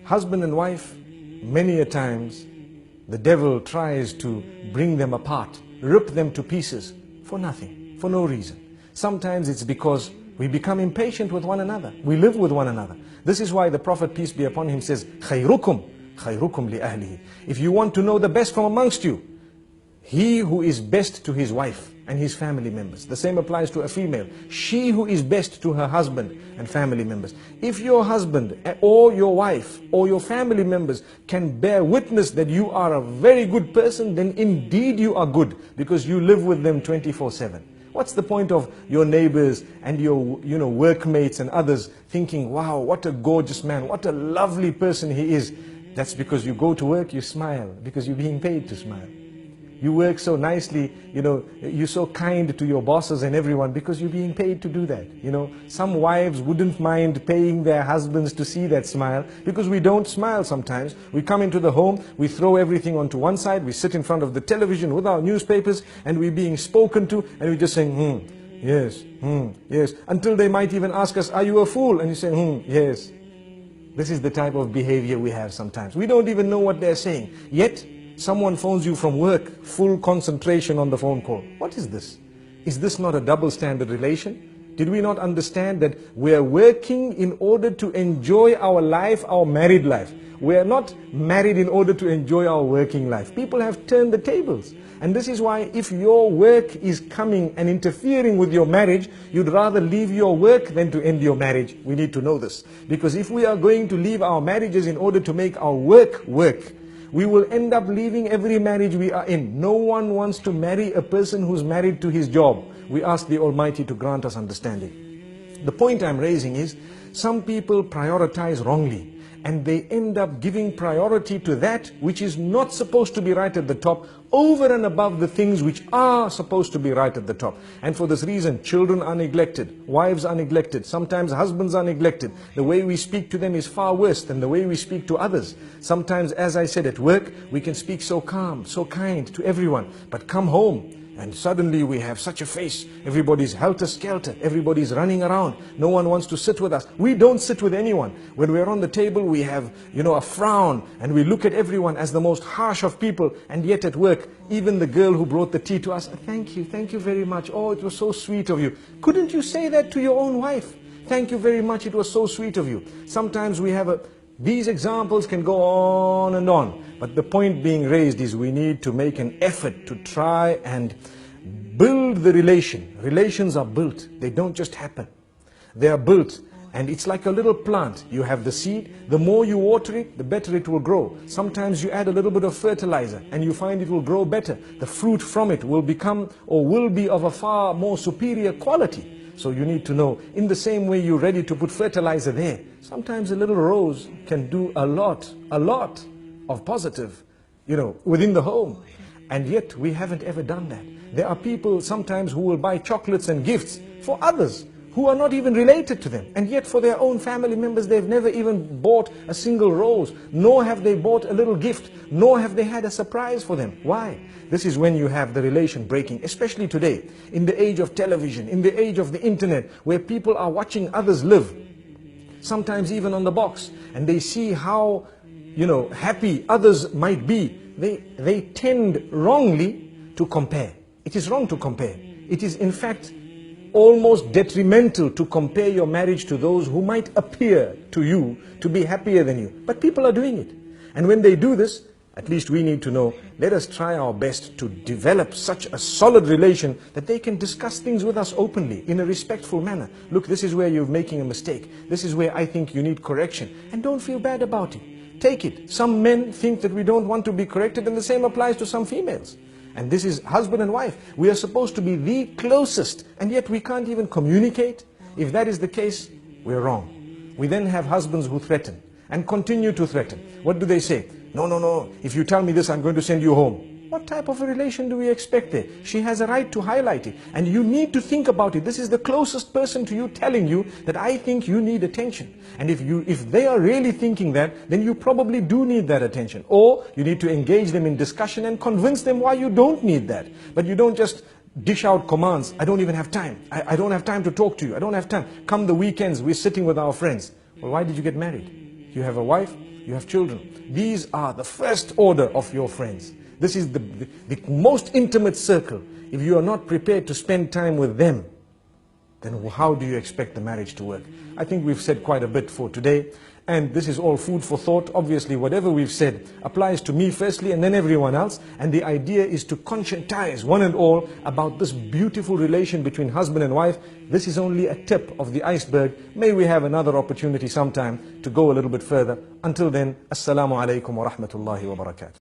Husband and wife, many a times, the devil tries to bring them apart, rip them to pieces for nothing, for no reason. Sometimes it's because we become impatient with one another. We live with one another. This is why the Prophet, peace be upon him, says, خَيْرُكُمْ خَيْرُكُمْ لِأَهْلِهِ. If you want to know the best from amongst you, he who is best to his wife and his family members. The same applies to a female. She who is best to her husband and family members. If your husband or your wife or your family members can bear witness that you are a very good person, then indeed you are good, because you live with them 24/7. What's the point of your neighbors and your workmates and others thinking, wow, what a gorgeous man, what a lovely person he is? That's because you go to work, you smile, because you're being paid to smile. You work so nicely, you're so kind to your bosses and everyone because you're being paid to do that. Some wives wouldn't mind paying their husbands to see that smile, because we don't smile sometimes. We come into the home, we throw everything onto one side, we sit in front of the television with our newspapers, and we're being spoken to, and we're just saying, yes, yes, until they might even ask us, are you a fool? And you say, yes. This is the type of behavior we have sometimes. We don't even know what they're saying. Yet, someone phones you from work, full concentration on the phone call. What is this? Is this not a double standard relation? Did we not understand that we are working in order to enjoy our life, our married life? We are not married in order to enjoy our working life. People have turned the tables. And this is why if your work is coming and interfering with your marriage, you'd rather leave your work than to end your marriage. We need to know this. Because if we are going to leave our marriages in order to make our work work, we will end up leaving every marriage we are in. No one wants to marry a person who's married to his job. We ask the Almighty to grant us understanding. The point I'm raising is, some people prioritize wrongly, and they end up giving priority to that which is not supposed to be right at the top, over and above the things which are supposed to be right at the top. And for this reason, children are neglected, wives are neglected, sometimes husbands are neglected. The way we speak to them is far worse than the way we speak to others. Sometimes, as I said, at work, we can speak so calm, so kind to everyone, but come home, and suddenly we have such a face. Everybody's helter-skelter. Everybody's running around. No one wants to sit with us. We don't sit with anyone. When we're on the table, we have, a frown, and we look at everyone as the most harsh of people. And yet at work, even the girl who brought the tea to us, thank you very much. Oh, it was so sweet of you. Couldn't you say that to your own wife? Thank you very much. It was so sweet of you. Sometimes we have these examples can go on and on. But the point being raised is we need to make an effort to try and build the relation. Relations are built. They don't just happen. They are built. And it's like a little plant. You have the seed. The more you water it, the better it will grow. Sometimes you add a little bit of fertilizer and you find it will grow better. The fruit from it will become or will be of a far more superior quality. So you need to know, in the same way you're ready to put fertilizer there, sometimes a little rose can do a lot of positive, within the home. And yet we haven't ever done that. There are people sometimes who will buy chocolates and gifts for others who are not even related to them. And yet for their own family members, they've never even bought a single rose, nor have they bought a little gift, nor have they had a surprise for them. Why? This is when you have the relation breaking, especially today, in the age of television, in the age of the internet, where people are watching others live, sometimes even on the box, and they see how, happy others might be. They tend wrongly to compare. It is wrong to compare. It is in fact almost detrimental to compare your marriage to those who might appear to you to be happier than you. But people are doing it. And when they do this, at least we need to know, let us try our best to develop such a solid relation that they can discuss things with us openly, in a respectful manner. Look, this is where you're making a mistake. This is where I think you need correction. And don't feel bad about it. Take it. Some men think that we don't want to be corrected, and the same applies to some females. And this is husband and wife. We are supposed to be the closest, and yet we can't even communicate. If that is the case, we're wrong. We then have husbands who threaten and continue to threaten. What do they say? No, if you tell me this, I'm going to send you home. What type of a relation do we expect there? She has a right to highlight it. And you need to think about it. This is the closest person to you telling you that I think you need attention. And if they are really thinking that, then you probably do need that attention. Or you need to engage them in discussion and convince them why you don't need that. But you don't just dish out commands. I don't even have time. I don't have time to talk to you. I don't have time. Come the weekends, we're sitting with our friends. Well, why did you get married? you have a wife, you have children. These are the first order of your friends. This is the most intimate circle. If you are not prepared to spend time with them, then how do you expect the marriage to work? I think we've said quite a bit for today, and this is all food for thought. Obviously, whatever we've said applies to me firstly and then everyone else, and the idea is to conscientize one and all about this beautiful relation between husband and wife. This is only a tip of the iceberg. May we have another opportunity sometime to go a little bit further. Until then, Assalamu alaikum wa rahmatullahi wa barakatuh.